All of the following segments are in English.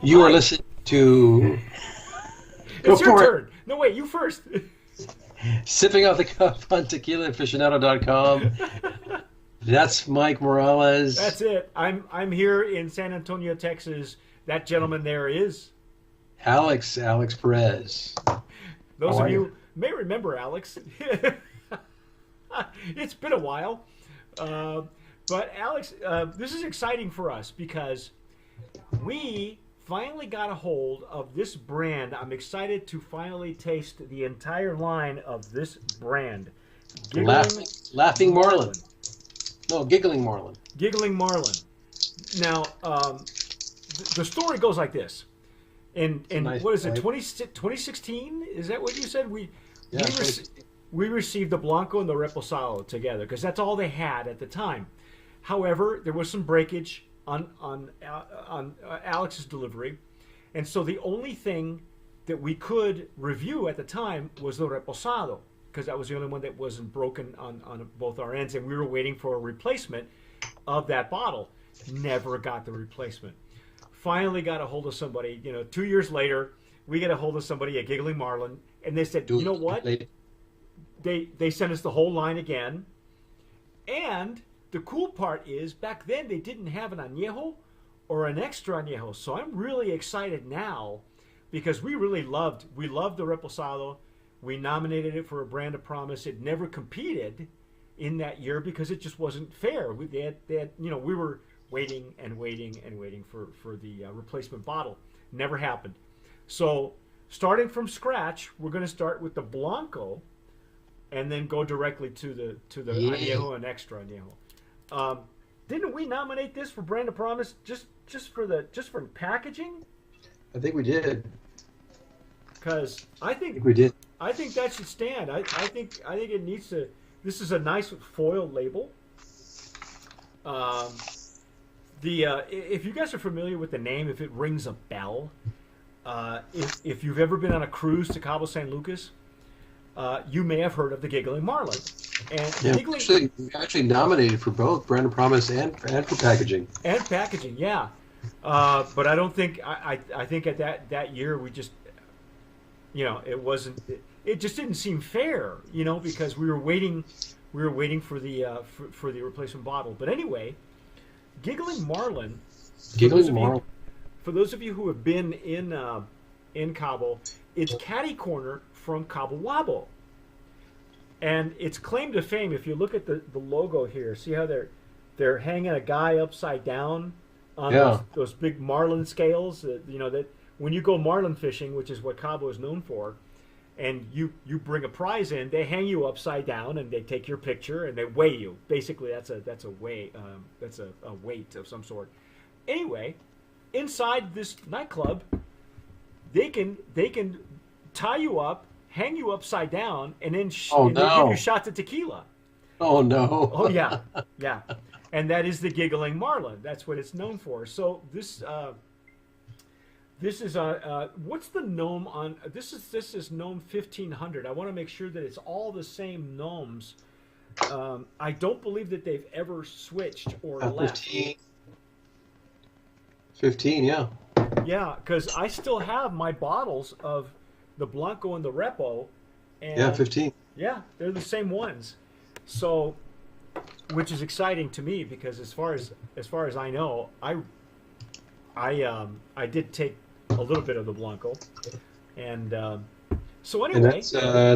You are Hi. listening to. Go It's your for it. turn. No, wait, you first. Sipping off the cup on tequilaaficionado.com. That's Mike Morales. That's it. I'm here in San Antonio, Texas. That gentleman there is. Alex Perez. How Those of are you? you may remember Alex. It's been a while. Uh, but Alex, this is exciting for us because we finally got a hold of this brand. I'm excited to finally taste the entire line of this brand. Giggling Laughing Marlin. Marlin. No, Giggling Marlin. Giggling Marlin. Now, the story goes like this. In Nice what is it, pipe. 2016? Is that what you said? Yeah, We, rec- we received the Blanco and the Reposado together because that's all they had at the time. However, there was some breakage on Alex's delivery, and so the only thing that we could review at the time was the Reposado because that was the only one that wasn't broken on both our ends, and we were waiting for a replacement of that bottle. Never got the replacement. Finally got a hold of somebody. 2 years later, we get a hold of somebody at Giggling Marlin, and they said, you know what? They sent us the whole line again. And the cool part is, back then they didn't have an añejo or an extra añejo. So I'm really excited now because we loved the Reposado. We nominated it for a Brand of Promise. It never competed in that year because it just wasn't fair. We were waiting and waiting and waiting for the replacement bottle. Never happened. So starting from scratch, we're going to start with the Blanco and then go directly to the añejo and extra añejo. Didn't we nominate this for Brand of Promise just for packaging? I think we did. Because I think we did. I think that should stand. I think it needs to. This is a nice foil label. If you guys are familiar with the name, if it rings a bell, if you've ever been on a cruise to Cabo San Lucas, you may have heard of the Giggling Marlin. And Yeah, Giggling we actually nominated for both Brand of Promise and for packaging. and packaging, yeah. But I don't think I think at that year we just it wasn't it just didn't seem fair, because we were waiting for the for the replacement bottle. But anyway, Giggling Marlin. Giggling Marlin. For those of you who have been in Cabo, it's catty corner from Cabo Wabo, and its claim to fame. If you look at the logo here, see how they're hanging a guy upside down on those big marlin scales. That when you go marlin fishing, which is what Cabo is known for, and you bring a prize in, they hang you upside down and they take your picture and they weigh you. Basically, that's a weight of some sort. Anyway, inside this nightclub, they can tie you up, hang you upside down, and then they give you shots of tequila. Oh no! Oh yeah, yeah, and that is the Giggling Marlin. That's what it's known for. So this is what's the gnome on this is gnome 1500. I want to make sure that it's all the same gnomes. I don't believe that they've ever switched or left. 15, yeah. Yeah, because I still have my bottles of the Blanco and the Repo. And Yeah, 15. yeah, they're the same ones. So, which is exciting to me because as far as I know, I did take a little bit of the Blanco, and so And anyway, that's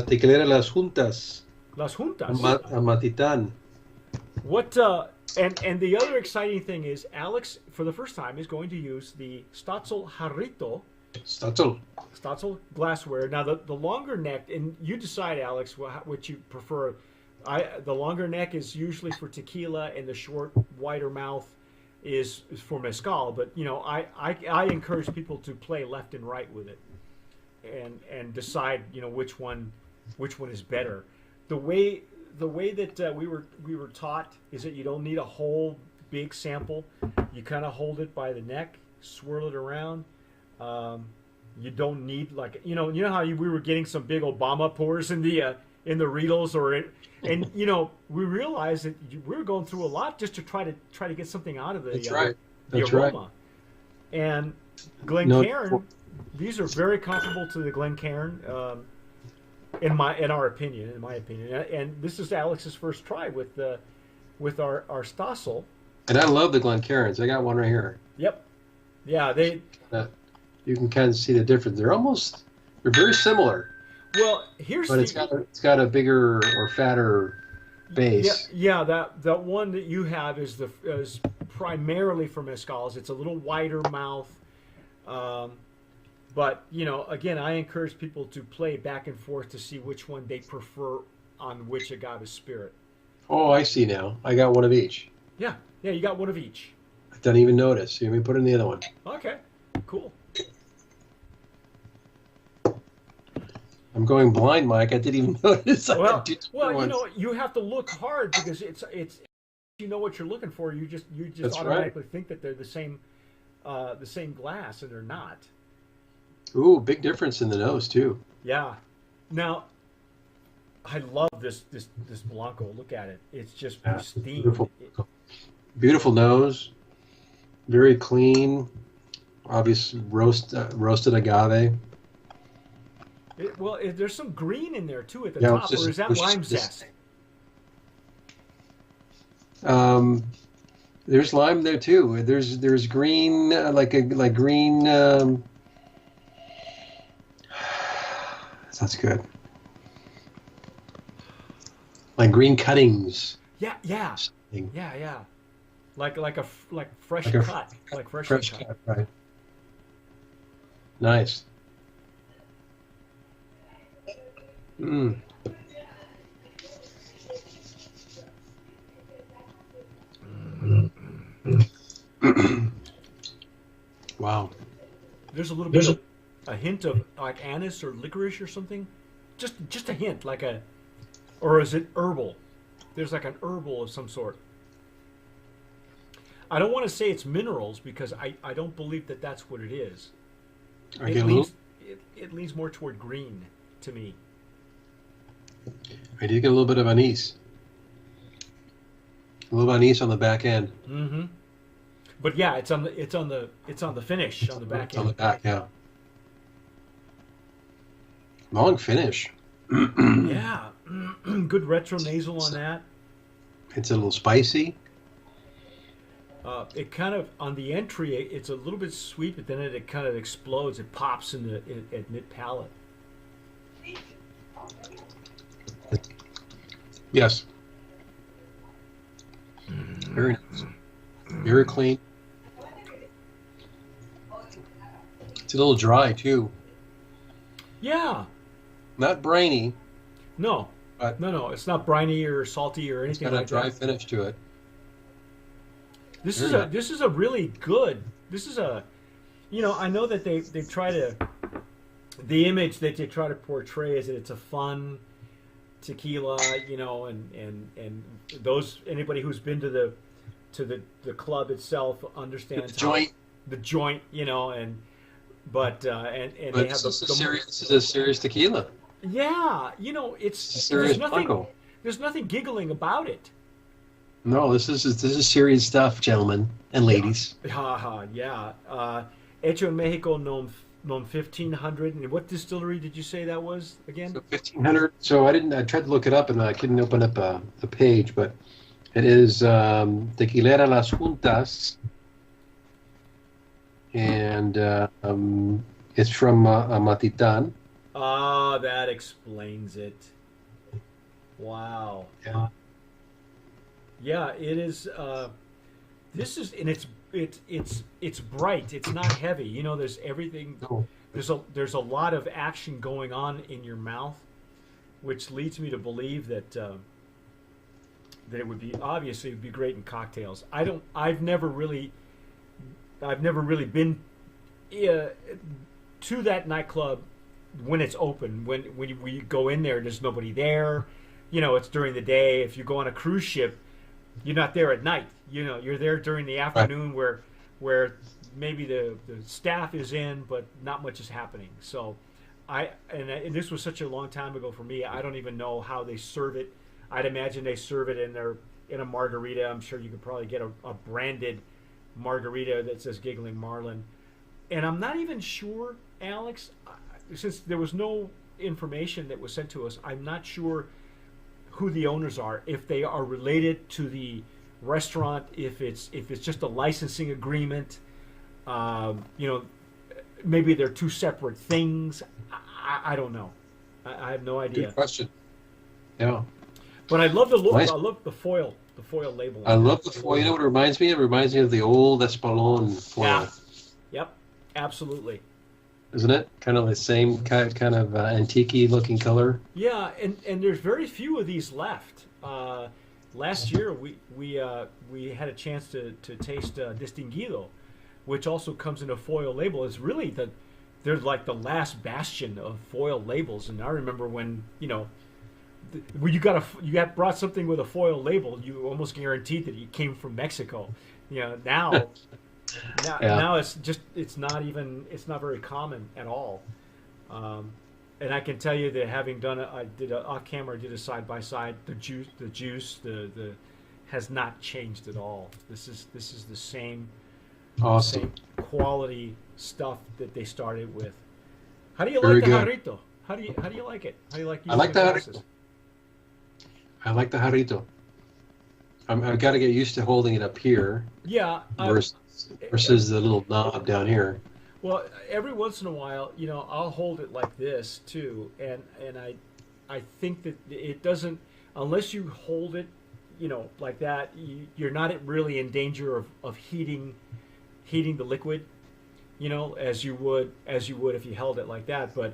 Tequila Las Juntas. Las Juntas. Amatitan. What and the other exciting thing is Alex for the first time is going to use the Stotzel Jarrito. Stotzel glassware. Now the longer neck, and you decide, Alex, what you prefer. The longer neck is usually for tequila, and the short, wider mouth is for mezcal. But I encourage people to play left and right with it, and decide which one is better. The way that we were taught is that you don't need a whole big sample. You kind of hold it by the neck, swirl it around. You don't need how we were getting some big Obama pours in the Riedels we realized that we were going through a lot just to try to get something out of the That's right. the That's aroma. right. And No, Glencairn, these are very comparable to the Glencairn, in our opinion, And this is Alex's first try with our Stossel. and I love the Glencairns. I got one right here. Yep. Yeah, they. Uh, you can kind of see the difference. They're very similar, Well, here's but it's got a bigger or fatter base. Yeah. That one that you have is primarily for mezcals. It's a little wider mouth, but again, I encourage people to play back and forth to see which one they prefer on which agave spirit. Oh, I see now. I got one of each. Yeah, you got one of each. I didn't even notice. Let me put in the other one. Okay, cool. I'm going blind, Mike. I didn't even notice. Well, you have to look hard because it's you know what you're looking for. You just That's automatically think that they're the same glass, and they're not. Ooh, big difference in the nose too. Yeah. Now, I love this Blanco. Look at it. It's just pristine. Beautiful, beautiful nose. Very clean. Obvious roasted agave. There's some green in there too at the top, or is that lime zest? There's lime there too. There's green, like green. That's good. Like green cuttings. Yeah. Something. Yeah. Like fresh cut, like fresh cut. Right. Nice. Mm. Wow. There's a little bit of a hint of like anise or licorice or something. Just a hint, or is it herbal? There's like an herbal of some sort. I don't want to say it's minerals because I don't believe that that's what it is. It leans more toward green to me. I did get a little bit of anise. A little anise on the back end. Mm-hmm. But yeah, it's on the finish on the back end. On the back, yeah. Long finish. Yeah, good retro nasal on that. It's a little spicy. It kind of on the entry, it's a little bit sweet, but then it kind of explodes. It pops at mid palate. Yes. Very nice. Very clean. It's a little dry too. Yeah. Not brainy. No. No. It's not briny or salty or anything like that. It's got a dry finish to it. This is a really good. This is a, I know that they try to, the image that they try to portray is that it's a fun tequila, and those anybody who's been to the club itself understands the joint, but they have this is a serious tequila. Yeah, it's serious Blanco. There's nothing giggling about it. No, this is serious stuff, gentlemen and ladies. Yeah. Hecho en Mexico, known 1500. And what distillery did you say that was again? So 1500. So I tried to look it up and I couldn't open up a page, but it is Tequilera Las Juntas, and it's from Matitan. Ah, that explains it. Wow. Yeah. Yeah, it is. This is, and it's bright. It's not heavy. There's everything. No. There's a lot of action going on in your mouth, which leads me to believe that it would be great in cocktails. I've never really been to that nightclub when it's open. When we go in there, there's nobody there. It's during the day. If you go on a cruise ship, you're not there at night. You're there during the afternoon, right, where maybe the staff is in, but not much is happening. So, and this was such a long time ago for me. I don't even know how they serve it. I'd imagine they serve it in a margarita. I'm sure you could probably get a branded margarita that says Giggling Marlin. and I'm not even sure, Alex, since there was no information that was sent to us, I'm not sure who the owners are, if they are related to the restaurant, if it's just a licensing agreement. You know, maybe they're two separate things. I don't know. I have no idea. Good question. Yeah. But I love the look. Nice. I love the foil label. I love the foil. You know what it reminds me of? It reminds me of the old Espolon foil. Yeah. Yep. Absolutely. Isn't it? Kind of the same kind of antique-y looking color. Yeah, and there's very few of these left. Last year we had a chance to taste Distinguido, which also comes in a foil label. It's really they're like the last bastion of foil labels. And I remember when when you brought something with a foil label, you almost guaranteed that it came from Mexico. Now now it's not very common at all. And I can tell you that having done it, I did off camera, I did a side by side. The juice has not changed at all. This is the same Awesome. same quality stuff that they started with. How do you Very like the good. jarrito? How do you like it? How do you like I like using the glasses? jarrito. I like the jarrito. I've got to get used to holding it up here Yeah. versus the little knob down here. Well, every once in a while, I'll hold it like this too, and I think that it doesn't, unless you hold it, like that, you're not really in danger of heating the liquid, as you would if you held it like that. But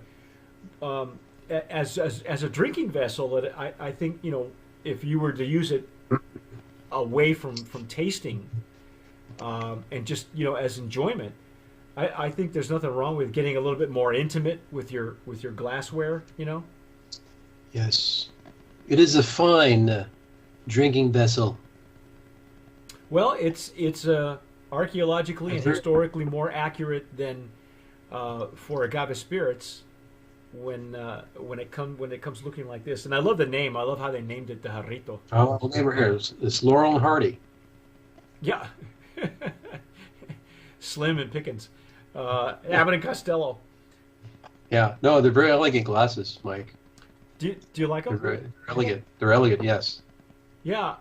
as a drinking vessel, I think if you were to use it away from tasting, and just as enjoyment. I think there's nothing wrong with getting a little bit more intimate with your glassware, Yes. It is a fine drinking vessel. Well, it's archaeologically and historically more accurate than for agave spirits when it comes looking like this. And I love the name. I love how they named it the jarrito. Oh, neighbor here. It's Laurel and Hardy. Yeah. Slim and Pickens. Abbott and Costello. Yeah. No, they're very elegant glasses, Mike. Do you like them? They're elegant. They're elegant, yes. Yeah,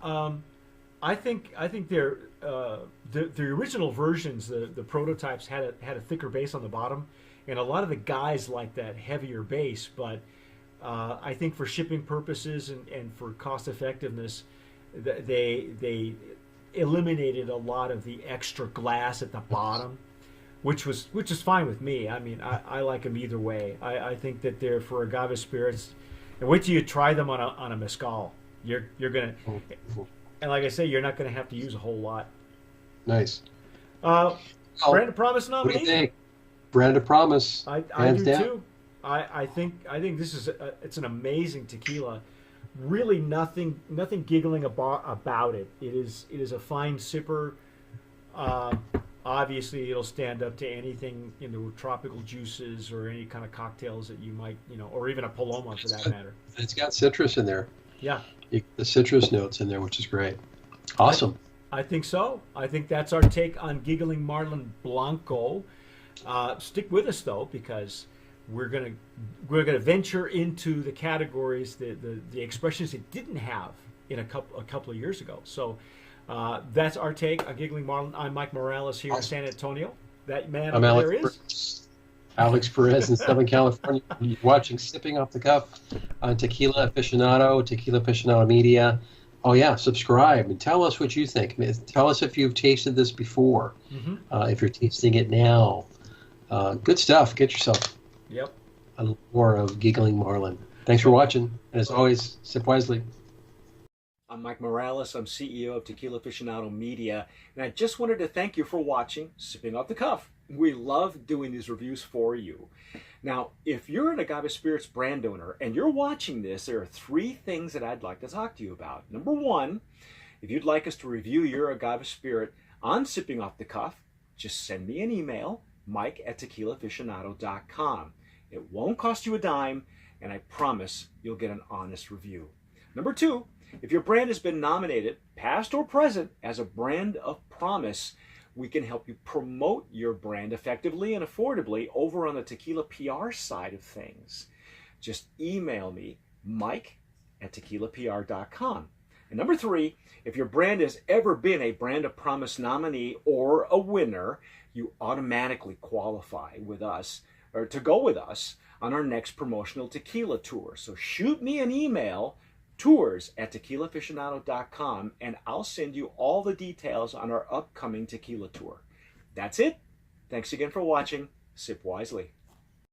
I think they're the original versions. The prototypes had a thicker base on the bottom, and a lot of the guys like that heavier base. But I think for shipping purposes and for cost effectiveness, they eliminated a lot of the extra glass at the bottom, which is fine with me. I mean, I like them either way. I think that they're for agave spirits. And wait till you try them on a mezcal. You're gonna, and like I say, you're not gonna have to use a whole lot. Nice. Brand of Promise What do you nominee. think? Brand of Promise. I hands do down. too. I think this is it's an amazing tequila. Really, nothing giggling about it. It is a fine sipper. Obviously, it'll stand up to anything, tropical juices or any kind of cocktails that you might, or even a Paloma for that matter. It's got citrus in there. Yeah, The citrus notes in there, which is great. Awesome. I think so. I think that's our take on Giggling Marlin Blanco. Stick with us though, because we're gonna venture into the categories, the expressions it didn't have in a couple of years ago. So. That's our take on Giggling Marlin. I'm Mike Morales here in San Antonio. That man I'm over there Alex is Alex Perez in Southern California. You're watching Sipping Off the Cuff on Tequila Aficionado Media. Oh yeah, subscribe and tell us what you think. Tell us if you've tasted this before, if you're tasting it now. Good stuff. Get yourself a little more of Giggling Marlin. Thanks for watching, and as always, sip wisely. I'm Mike Morales. I'm CEO of Tequila Aficionado Media, and I just wanted to thank you for watching Sipping Off the Cuff. We love doing these reviews for you. Now, if you're an Agave Spirits brand owner and you're watching this, there are 3 things that I'd like to talk to you about. Number 1, if you'd like us to review your Agave Spirit on Sipping Off the Cuff, just send me an email, mike@tequilaaficionado.com. It won't cost you a dime, and I promise you'll get an honest review. Number 2, if your brand has been nominated, past or present, as a brand of promise, we can help you promote your brand effectively and affordably over on the tequila PR side of things. Just email me, mike@tequilapr.com. And number 3, if your brand has ever been a Brand of Promise nominee or a winner, you automatically qualify with us, or to go with us on our next promotional tequila tour. So shoot me an email, tours@tequilaaficionado.com, and I'll send you all the details on our upcoming tequila tour. That's it. Thanks again for watching. Sip wisely.